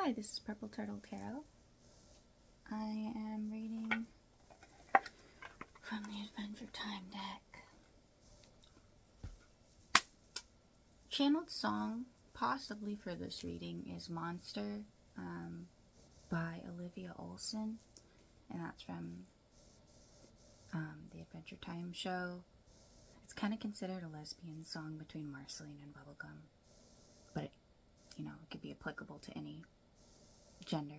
Hi, this is Purple Turtle Tarot. I am reading from the Adventure Time deck. Channeled song, possibly for this reading, is Monster by Olivia Olson, and that's from the Adventure Time show. It's kind of considered a lesbian song between Marceline and Bubblegum, but it, you know, it could be applicable to any gender.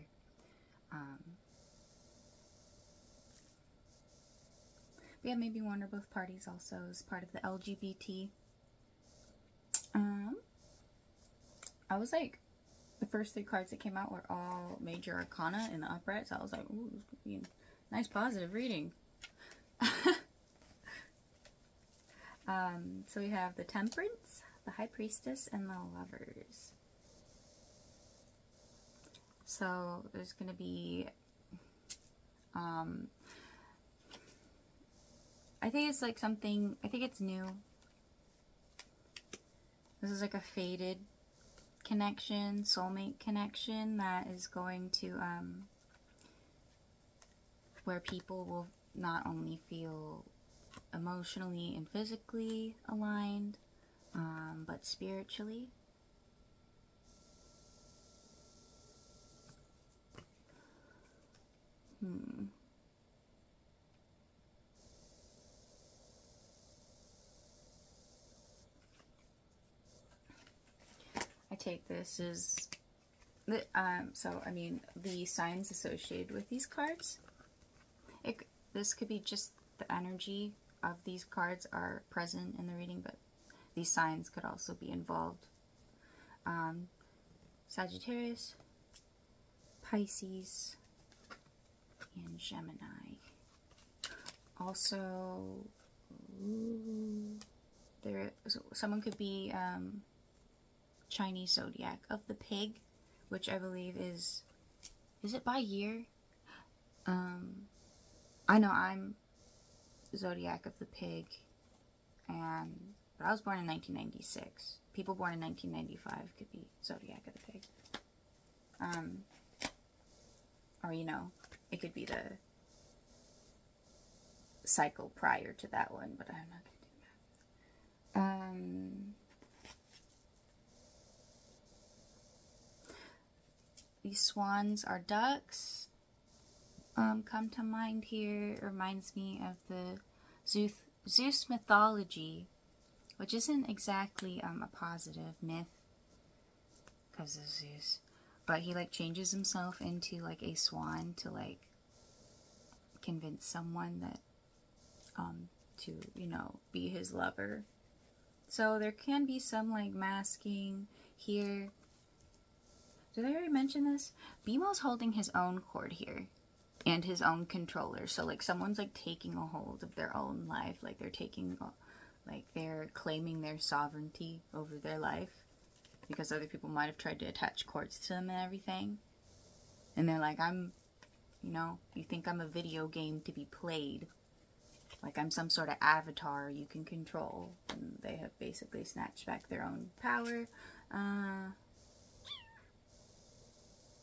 Yeah, maybe one or both parties also is part of the LGBT. I was like, the first 3 cards that came out were all major arcana in the upright, so I was like, ooh, this could be a nice positive reading. So we have the Temperance, the High Priestess, and the Lovers. So there's going to be, I think it's like something, I think it's new. This is like a faded connection, soulmate connection that is going to, where people will not only feel emotionally and physically aligned, but spiritually. I take this as, so I mean, the signs associated with these cards. This could be just the energy of these cards are present in the reading, but these signs could also be involved. Sagittarius, Pisces, and Gemini. Also, someone could be Chinese zodiac of the pig, which I believe is it by year? I know I'm zodiac of the pig, but I was born in 1996. People born in 1995 could be zodiac of the pig. Or, you know, it could be the cycle prior to that one, but I'm not going to do that. These swans are ducks. Come to mind here. It reminds me of the Zeus mythology, which isn't exactly a positive myth because of Zeus, but he like changes himself into like a swan to like convince someone that to, you know, be his lover. So there can be some like masking here. Did I already mention this? BMO's holding his own cord here and his own controller. So like someone's like taking a hold of their own life, like they're claiming their sovereignty over their life because other people might have tried to attach cords to them and everything. And they're like, you know, you think I'm a video game to be played. Like I'm some sort of avatar you can control. And they have basically snatched back their own power.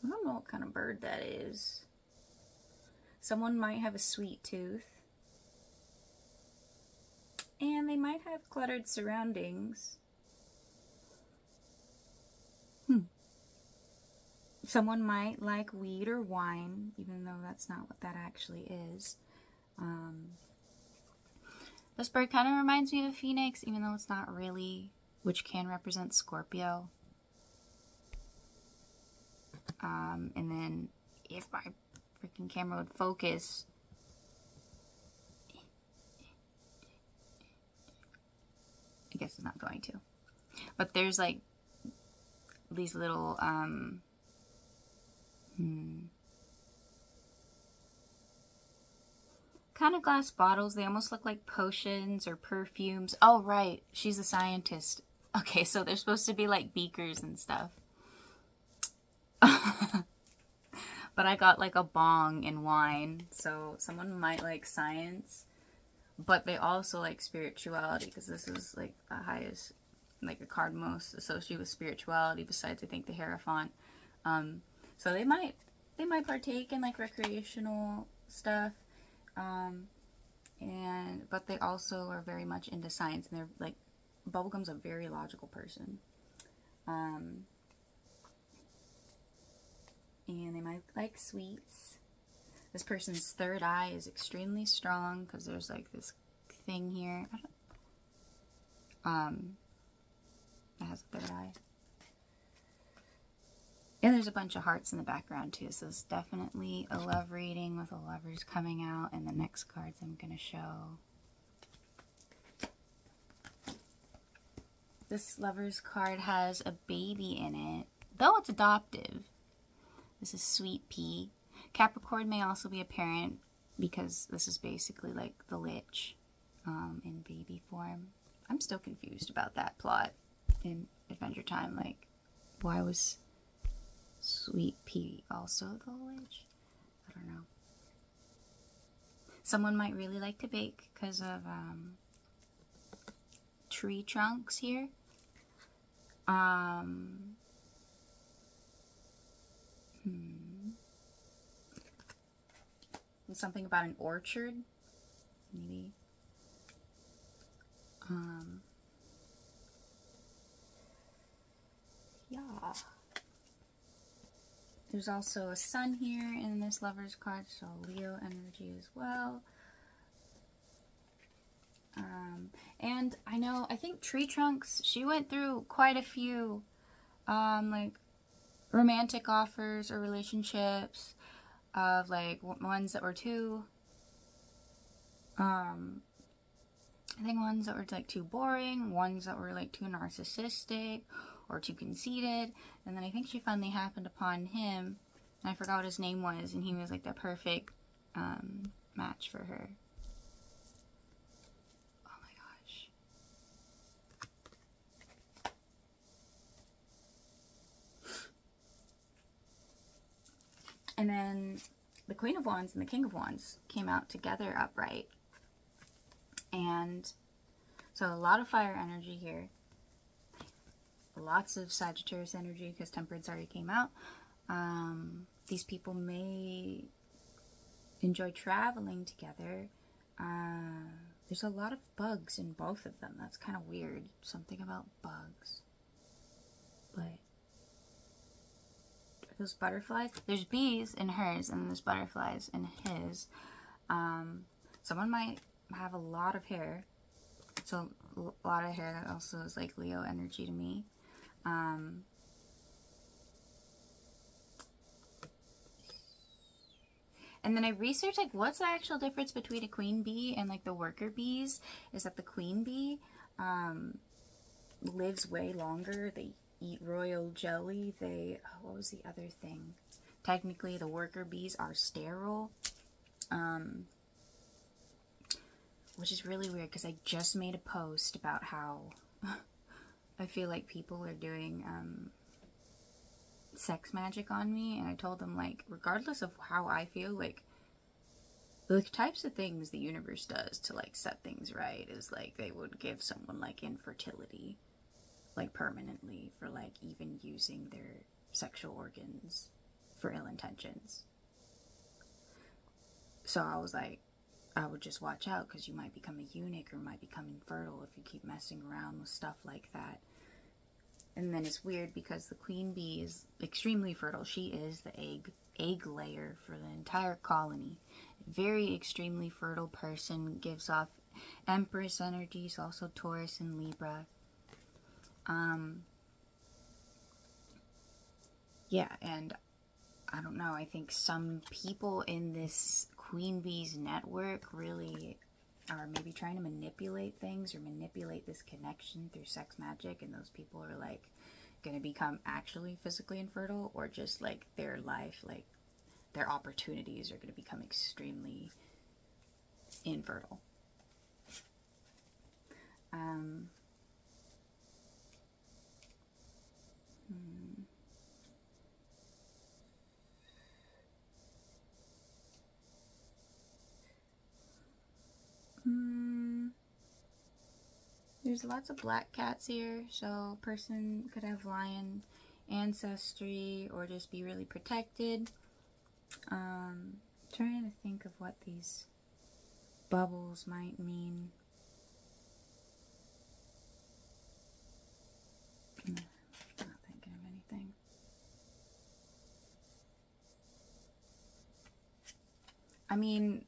I don't know what kind of bird that is. Someone might have a sweet tooth. And they might have cluttered surroundings. Someone might like weed or wine, even though that's not what that actually is. This bird kind of reminds me of a phoenix, even though it's not really, which can represent Scorpio. And then if my freaking camera would focus, I guess it's not going to. But there's like these little kind of glass bottles. They almost look like potions or perfumes. Oh right, she's a scientist. Okay, so they're supposed to be like beakers and stuff. But I got like a bong and wine, so someone might like science, but they also like spirituality, because this is like the highest, like a card most associated with spirituality besides I think the Hierophant. So they might partake in like recreational stuff, but they also are very much into science, and they're like, Bubblegum's a very logical person. And they might like sweets. This person's third eye is extremely strong because there's like this thing here. That has a third eye. And there's a bunch of hearts in the background too, so it's definitely a love reading with the lovers coming out in the next cards I'm going to show. This lover's card has a baby in it, though it's adoptive. This is Sweet Pea. Capricorn may also be a parent because this is basically like the Lich in baby form. I'm still confused about that plot in Adventure Time. Like, why was Sweet Pea also the Lich? I don't know. Someone might really like to bake because of tree trunks here. Something about an orchard, maybe. Yeah. There's also a sun here in this lover's card, so Leo energy as well. And I think Tree Trunks, she went through quite a few, like, romantic offers or relationships of, like, ones that were too, I think ones that were, like, too boring, ones that were, like, too narcissistic or too conceited, and then I think she finally happened upon him, and I forgot what his name was, and he was, like, the perfect, match for her. And then the Queen of Wands and the King of Wands came out together upright. And so a lot of fire energy here. Lots of Sagittarius energy because Temperance already came out. These people may enjoy traveling together. There's a lot of bugs in both of them. That's kind of weird. Something about bugs. But those butterflies, there's bees in hers and there's butterflies in his. Someone might have a lot of hair, so a lot of hair. That also is like Leo energy to me. And then I researched, like, what's the actual difference between a queen bee and, like, the worker bees, is that the queen bee lives way longer. They eat royal jelly. What was the other thing? Technically, the worker bees are sterile, which is really weird because I just made a post about how I feel like people are doing sex magic on me, and I told them, like, regardless of how I feel, like, the types of things the universe does to, like, set things right is, like, they would give someone, like, infertility, like, permanently, for, like, even using their sexual organs for ill intentions. So I was like, I would just watch out because you might become a eunuch or might become infertile if you keep messing around with stuff like that. And then it's weird because the queen bee is extremely fertile. She is the egg layer for the entire colony. Very extremely fertile person, gives off Empress energies, also Taurus and Libra. Yeah, and I don't know, I think some people in this queen bee's network really are maybe trying to manipulate things or manipulate this connection through sex magic, and those people are, like, going to become actually physically infertile, or just, like, their life, like, their opportunities are going to become extremely infertile. There's lots of black cats here, so a person could have lion ancestry or just be really protected. Trying to think of what these bubbles might mean. Not thinking of anything. I mean,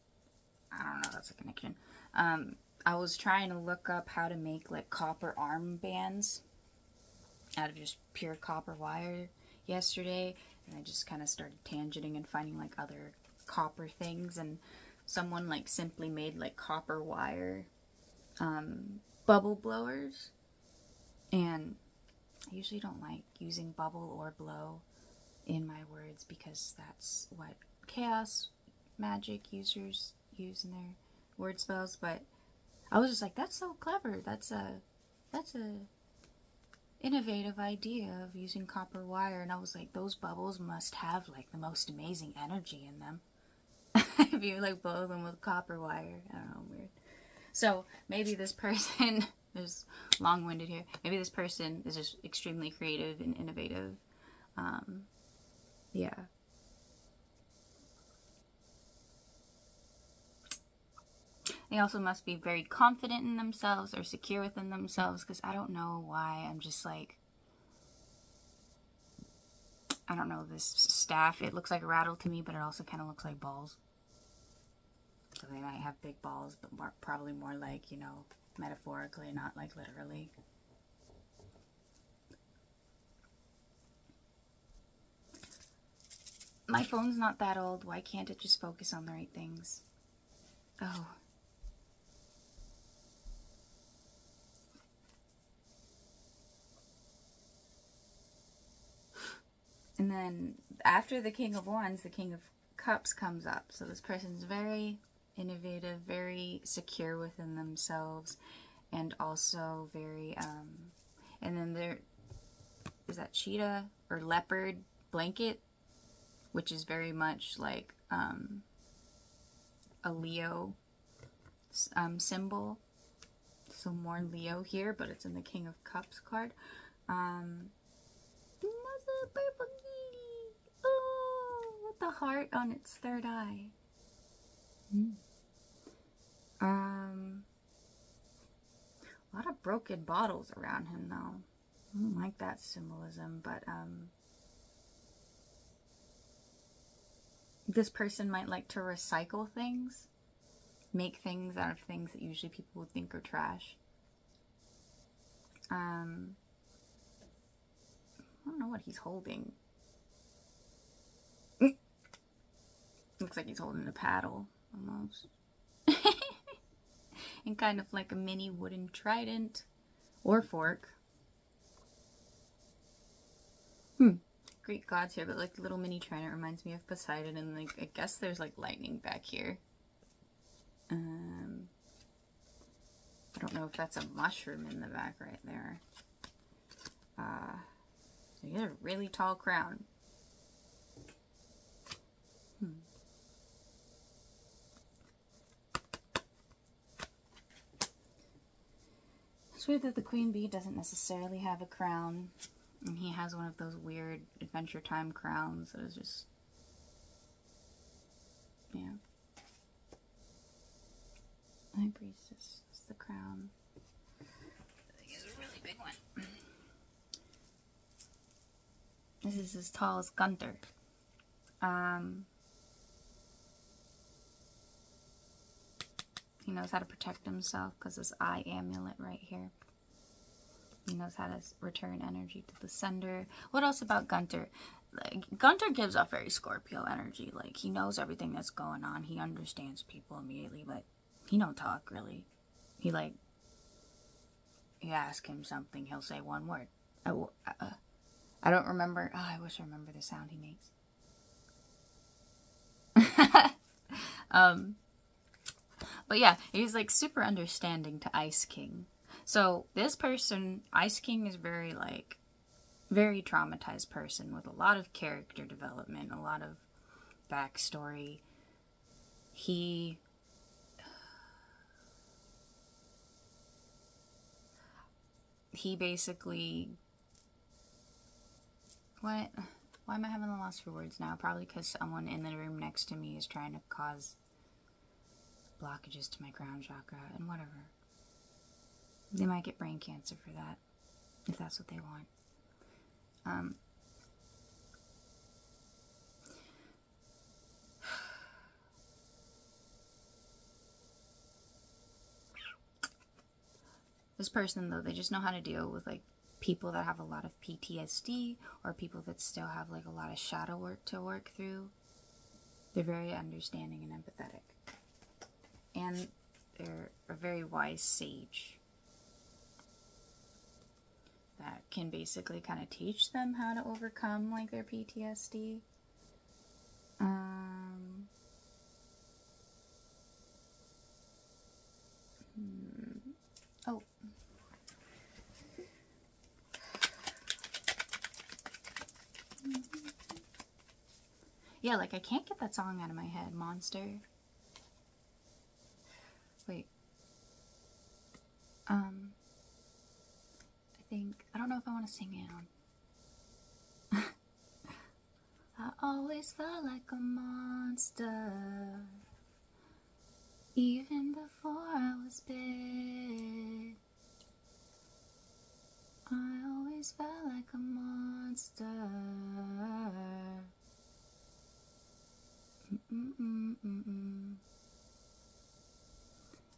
I don't know, that's a connection. I was trying to look up how to make like copper armbands out of just pure copper wire yesterday, and I just kind of started tangenting and finding like other copper things, and someone like simply made like copper wire bubble blowers, and I usually don't like using bubble or blow in my words because that's what chaos magic users use in their word spells, but I was just like, that's so clever. That's a innovative idea of using copper wire. And I was like, those bubbles must have like the most amazing energy in them. If you like blow them with copper wire. I don't know, weird. So maybe this person is long-winded here. Maybe this person is just extremely creative and innovative. Yeah. They also must be very confident in themselves or secure within themselves, because I don't know why I'm just like, I don't know, this staff, it looks like a rattle to me, but it also kind of looks like balls. So they might have big balls, but probably more like, you know, metaphorically, not like literally. My phone's not that old. Why can't it just focus on the right things? Oh. And then after the King of Wands, the King of Cups comes up. So this person's very innovative, very secure within themselves, and also very, and then there is that cheetah or leopard blanket, which is very much like a Leo symbol. So more Leo here, but it's in the King of Cups card. That's a purple kitty. Oh, with the heart on its third eye. A lot of broken bottles around him, though. I don't like that symbolism, but this person might like to recycle things, make things out of things that usually people would think are trash. I don't know what he's holding. Looks like he's holding a paddle, almost. And kind of like a mini wooden trident or fork. Greek gods here, but like the little mini trident reminds me of Poseidon, and like I guess there's like lightning back here. I don't know if that's a mushroom in the back right there. So he has a really tall crown. It's weird that the queen bee doesn't necessarily have a crown, and he has one of those weird Adventure Time crowns that is just, yeah. High Priestess is the crown. I think it's a really big one. This is as tall as Gunther. He knows how to protect himself because this eye amulet right here. He knows how to return energy to the sender. What else about Gunther? Like, Gunther gives off very Scorpio energy. Like, he knows everything that's going on. He understands people immediately, but he don't talk, really. He, like, you ask him something, he'll say one word. I don't remember. Oh, I wish I remember the sound he makes. But yeah, he's like super understanding to Ice King. So this person, Ice King, is very like, very traumatized person with a lot of character development, a lot of backstory. He basically What? Why am I having a loss for words now? Probably because someone in the room next to me is trying to cause blockages to my crown chakra and whatever. They might get brain cancer for that, if that's what they want. This person, though, they just know how to deal with, like, people that have a lot of PTSD or people that still have, like, a lot of shadow work to work through. They're very understanding and empathetic. And they're a very wise sage that can basically kind of teach them how to overcome, like, their PTSD. Oh. Yeah, like, I can't get that song out of my head, Monster. Wait. I think, I don't know if I want to sing it on. I always felt like a monster, even before I was big. I always felt like a monster.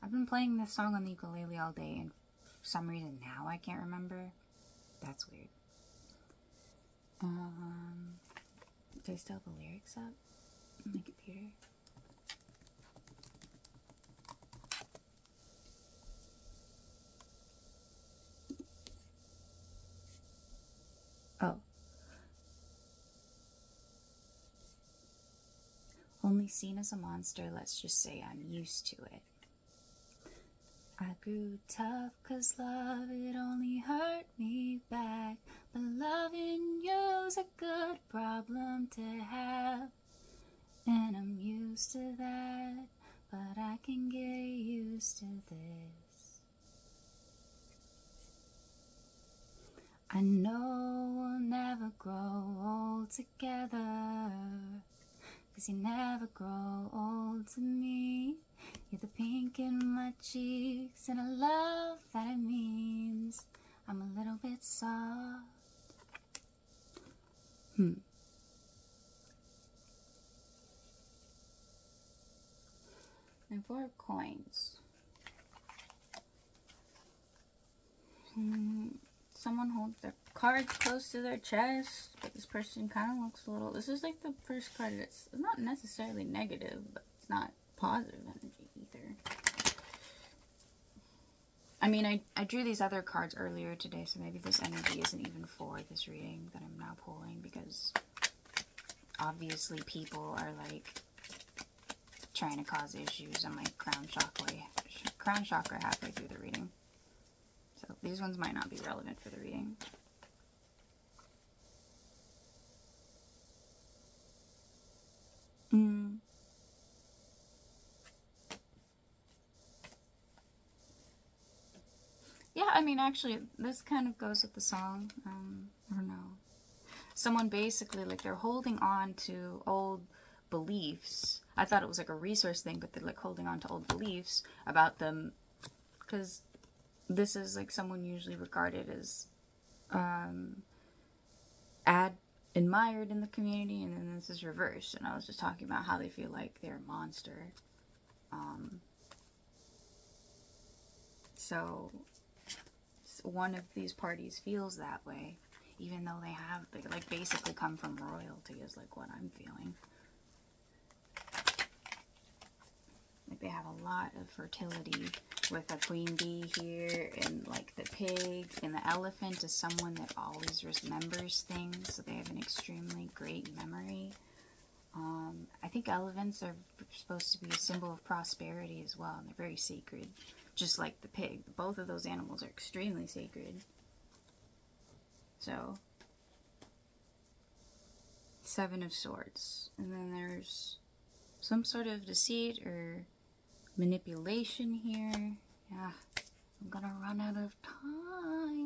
I've been playing this song on the ukulele all day, and for some reason now I can't remember. That's weird. Do I still have the lyrics up on my computer? Oh. Only seen as a monster, let's just say I'm used to it. I grew tough 'cause love, it only hurt me back. But loving you's a good problem to have. And I'm used to that, but I can get used to this. I know we'll never grow old together, 'cause you never grow old to me. You're the pink in my cheeks, and I love that it means I'm a little bit soft. And 4 coins. Someone holds their cards close to their chest, but this person kind of looks a little... This is like the first card that's not necessarily negative, but it's not positive energy either. I mean, I drew these other cards earlier today, so maybe this energy isn't even for this reading that I'm now pulling, because obviously people are like trying to cause issues on my crown chakra halfway through the reading. So these ones might not be relevant for the reading. Yeah, I mean, actually, this kind of goes with the song. I don't know. Someone basically, like, they're holding on to old beliefs. I thought it was like a resource thing, but they're like holding on to old beliefs about them, because this is like someone usually regarded as admired in the community, and then this is reversed. And I was just talking about how they feel like they're a monster. So one of these parties feels that way, even though they like basically come from royalty, is like what I'm feeling. Like they have a lot of fertility with a queen bee here, and like the pig, and the elephant is someone that always remembers things, so they have an extremely great memory. I think elephants are supposed to be a symbol of prosperity as well, and they're very sacred, just like the pig. Both of those animals are extremely sacred. So, 7 of Swords, and then there's some sort of deceit or manipulation here. Yeah, I'm gonna run out of time.